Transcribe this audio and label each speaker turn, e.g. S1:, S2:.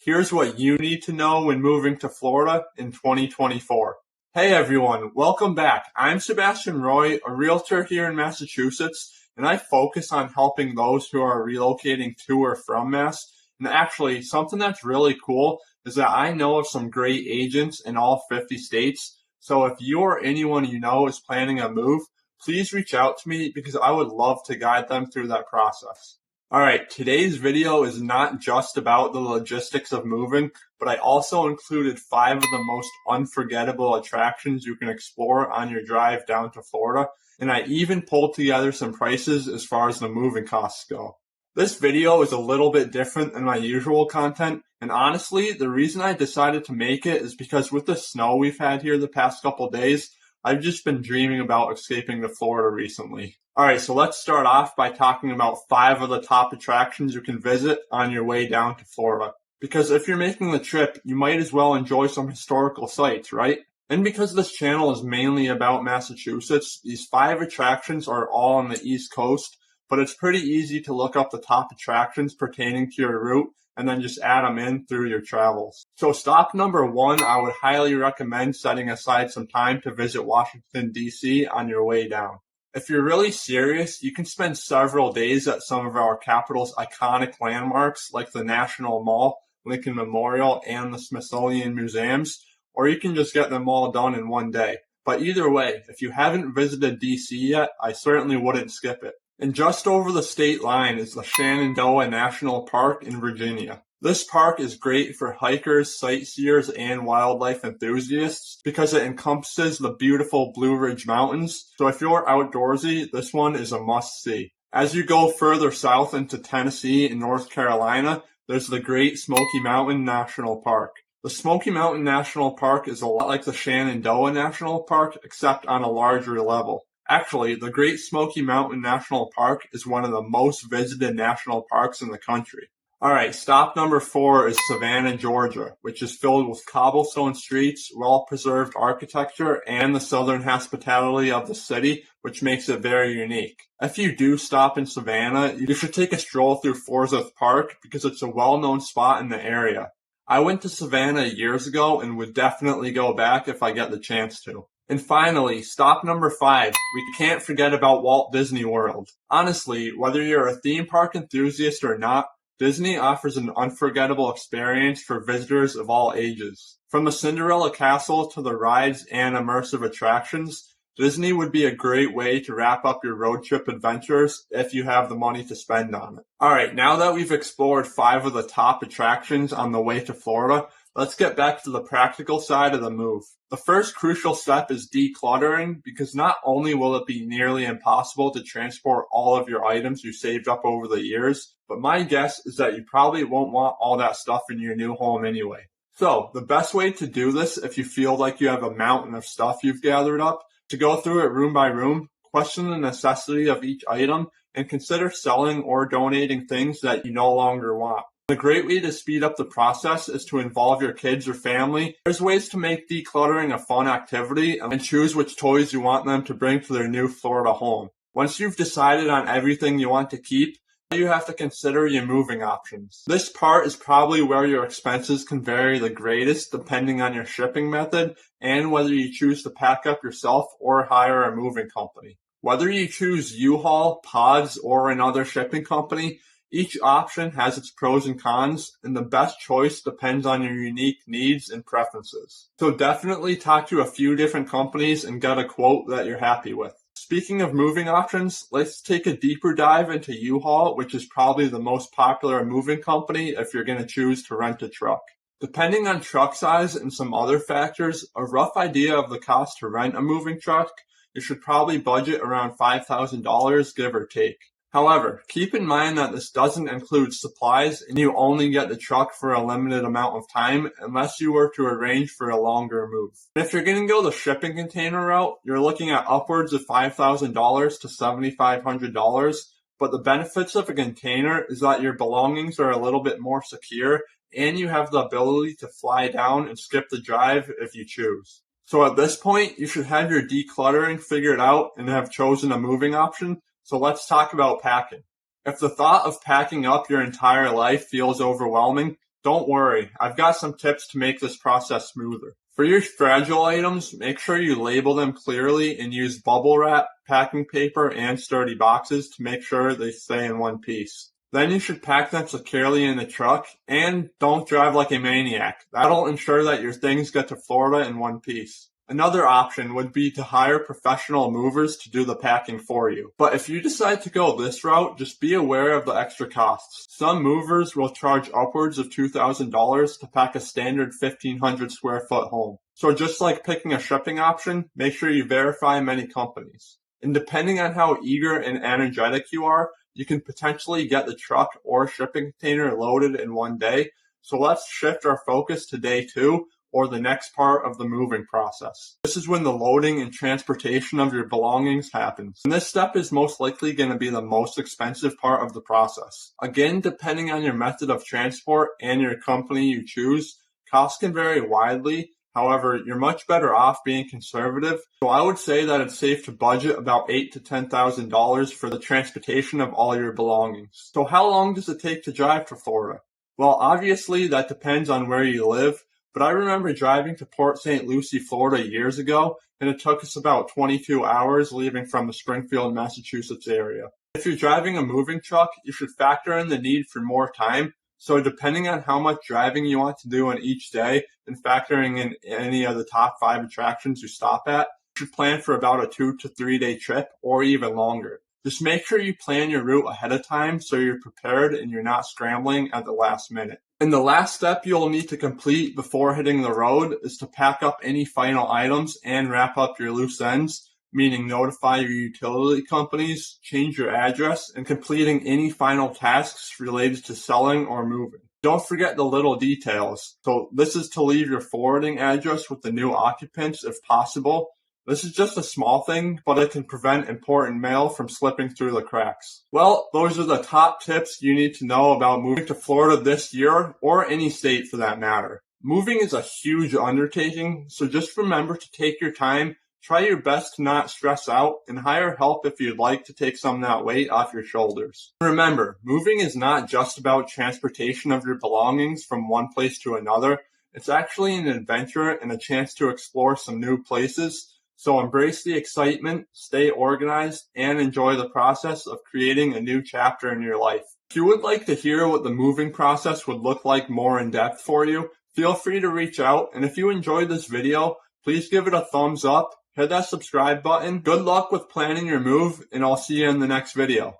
S1: Here's what you need to know when moving to Florida in 2024. Hey everyone, welcome back. I'm Sebastian Roy, a realtor here in Massachusetts, and I focus on helping those who are relocating to or from Mass. And actually, something that's really cool is that I know of some great agents in all 50 states. So if you or anyone you know is planning a move, please reach out to me because I would love to guide them through that process. All right, today's video is not just about the logistics of moving, but I also included 5 of the most unforgettable attractions you can explore on your drive down to Florida, and I even pulled together some prices as far as the moving costs go. This video is a little bit different than my usual content, and honestly, the reason I decided to make it is because with the snow we've had here the past couple days, I've just been dreaming about escaping to Florida recently. Alright, so let's start off by talking about 5 of the top attractions you can visit on your way down to Florida. Because if you're making the trip, you might as well enjoy some historical sites, right? And because this channel is mainly about Massachusetts, these 5 attractions are all on the East Coast, but it's pretty easy to look up the top attractions pertaining to your route and then just add them in through your travels. So stop number 1, I would highly recommend setting aside some time to visit Washington, D.C. on your way down. If you're really serious, you can spend several days at some of our capital's iconic landmarks like the National Mall, Lincoln Memorial, and the Smithsonian Museums, or you can just get them all done in one day. But either way, if you haven't visited D.C. yet, I certainly wouldn't skip it. And just over the state line is the Shenandoah National Park in Virginia. This park is great for hikers, sightseers, and wildlife enthusiasts because it encompasses the beautiful Blue Ridge Mountains. So if you're outdoorsy, this one is a must-see. As you go further south into Tennessee and North Carolina, there's the Great Smoky Mountain National Park. The Smoky Mountain National Park is a lot like the Shenandoah National Park, except on a larger level. Actually, the Great Smoky Mountain National Park is one of the most visited national parks in the country. Alright, stop number 4 is Savannah, Georgia, which is filled with cobblestone streets, well-preserved architecture, and the southern hospitality of the city, which makes it very unique. If you do stop in Savannah, you should take a stroll through Forsyth Park because it's a well-known spot in the area. I went to Savannah years ago and would definitely go back if I get the chance to. And finally, stop number 5, we can't forget about Walt Disney World. Honestly, whether you're a theme park enthusiast or not, Disney offers an unforgettable experience for visitors of all ages. From the Cinderella Castle to the rides and immersive attractions, Disney would be a great way to wrap up your road trip adventures if you have the money to spend on it. Alright, now that we've explored 5 of the top attractions on the way to Florida, let's get back to the practical side of the move. The first crucial step is decluttering because not only will it be nearly impossible to transport all of your items you saved up over the years, but my guess is that you probably won't want all that stuff in your new home anyway. So, the best way to do this if you feel like you have a mountain of stuff you've gathered up, to go through it room by room, question the necessity of each item, and consider selling or donating things that you no longer want. A great way to speed up the process is to involve your kids or family. There's ways to make decluttering a fun activity and choose which toys you want them to bring to their new Florida home. Once you've decided on everything you want to keep, you have to consider your moving options. This part is probably where your expenses can vary the greatest depending on your shipping method and whether you choose to pack up yourself or hire a moving company. Whether you choose U-Haul, Pods, or another shipping company, each option has its pros and cons, and the best choice depends on your unique needs and preferences. So definitely talk to a few different companies and get a quote that you're happy with. Speaking of moving options, let's take a deeper dive into U-Haul, which is probably the most popular moving company if you're going to choose to rent a truck. Depending on truck size and some other factors, a rough idea of the cost to rent a moving truck, you should probably budget around $5,000, give or take. However, keep in mind that this doesn't include supplies and you only get the truck for a limited amount of time unless you were to arrange for a longer move. And if you're going to go the shipping container route, you're looking at upwards of $5,000 to $7,500, but the benefits of a container is that your belongings are a little bit more secure and you have the ability to fly down and skip the drive if you choose. So at this point, you should have your decluttering figured out and have chosen a moving option. So let's talk about packing. If the thought of packing up your entire life feels overwhelming, Don't worry, I've got some tips to make this process smoother. For your fragile items, make sure you label them clearly and use bubble wrap, packing paper, and sturdy boxes to make sure they stay in one piece. Then you should pack them securely in the truck, and don't drive like a maniac. That'll ensure that your things get to Florida in one piece. Another option would be to hire professional movers to do the packing for you. But if you decide to go this route, just be aware of the extra costs. Some movers will charge upwards of $2,000 to pack a standard 1,500 square foot home. So just like picking a shipping option, make sure you verify many companies. And depending on how eager and energetic you are, you can potentially get the truck or shipping container loaded in one day. So let's shift our focus to day 2, or the next part of the moving process. This is when the loading and transportation of your belongings happens. And this step is most likely going to be the most expensive part of the process. Again, depending on your method of transport and your company you choose, costs can vary widely. However, you're much better off being conservative. So I would say that it's safe to budget about $8,000 to $10,000 for the transportation of all your belongings. So how long does it take to drive to Florida? Well, obviously that depends on where you live. But I remember driving to Port St. Lucie, Florida years ago, and it took us about 22 hours leaving from the Springfield, Massachusetts area. If you're driving a moving truck, you should factor in the need for more time. So depending on how much driving you want to do on each day and factoring in any of the top 5 attractions you stop at, you should plan for about a 2 to 3 day trip or even longer. Just make sure you plan your route ahead of time so you're prepared and you're not scrambling at the last minute. And the last step you'll need to complete before hitting the road is to pack up any final items and wrap up your loose ends, meaning notify your utility companies, change your address, and completing any final tasks related to selling or moving. Don't forget the little details. So this is to leave your forwarding address with the new occupants if possible. This is just a small thing, but it can prevent important mail from slipping through the cracks. Well, those are the top tips you need to know about moving to Florida this year, or any state for that matter. Moving is a huge undertaking, so just remember to take your time, try your best to not stress out, and hire help if you'd like to take some of that weight off your shoulders. Remember, moving is not just about transportation of your belongings from one place to another. It's actually an adventure and a chance to explore some new places. So embrace the excitement, stay organized, and enjoy the process of creating a new chapter in your life. If you would like to hear what the moving process would look like more in depth for you, feel free to reach out. And if you enjoyed this video, please give it a thumbs up, hit that subscribe button. Good luck with planning your move, and I'll see you in the next video.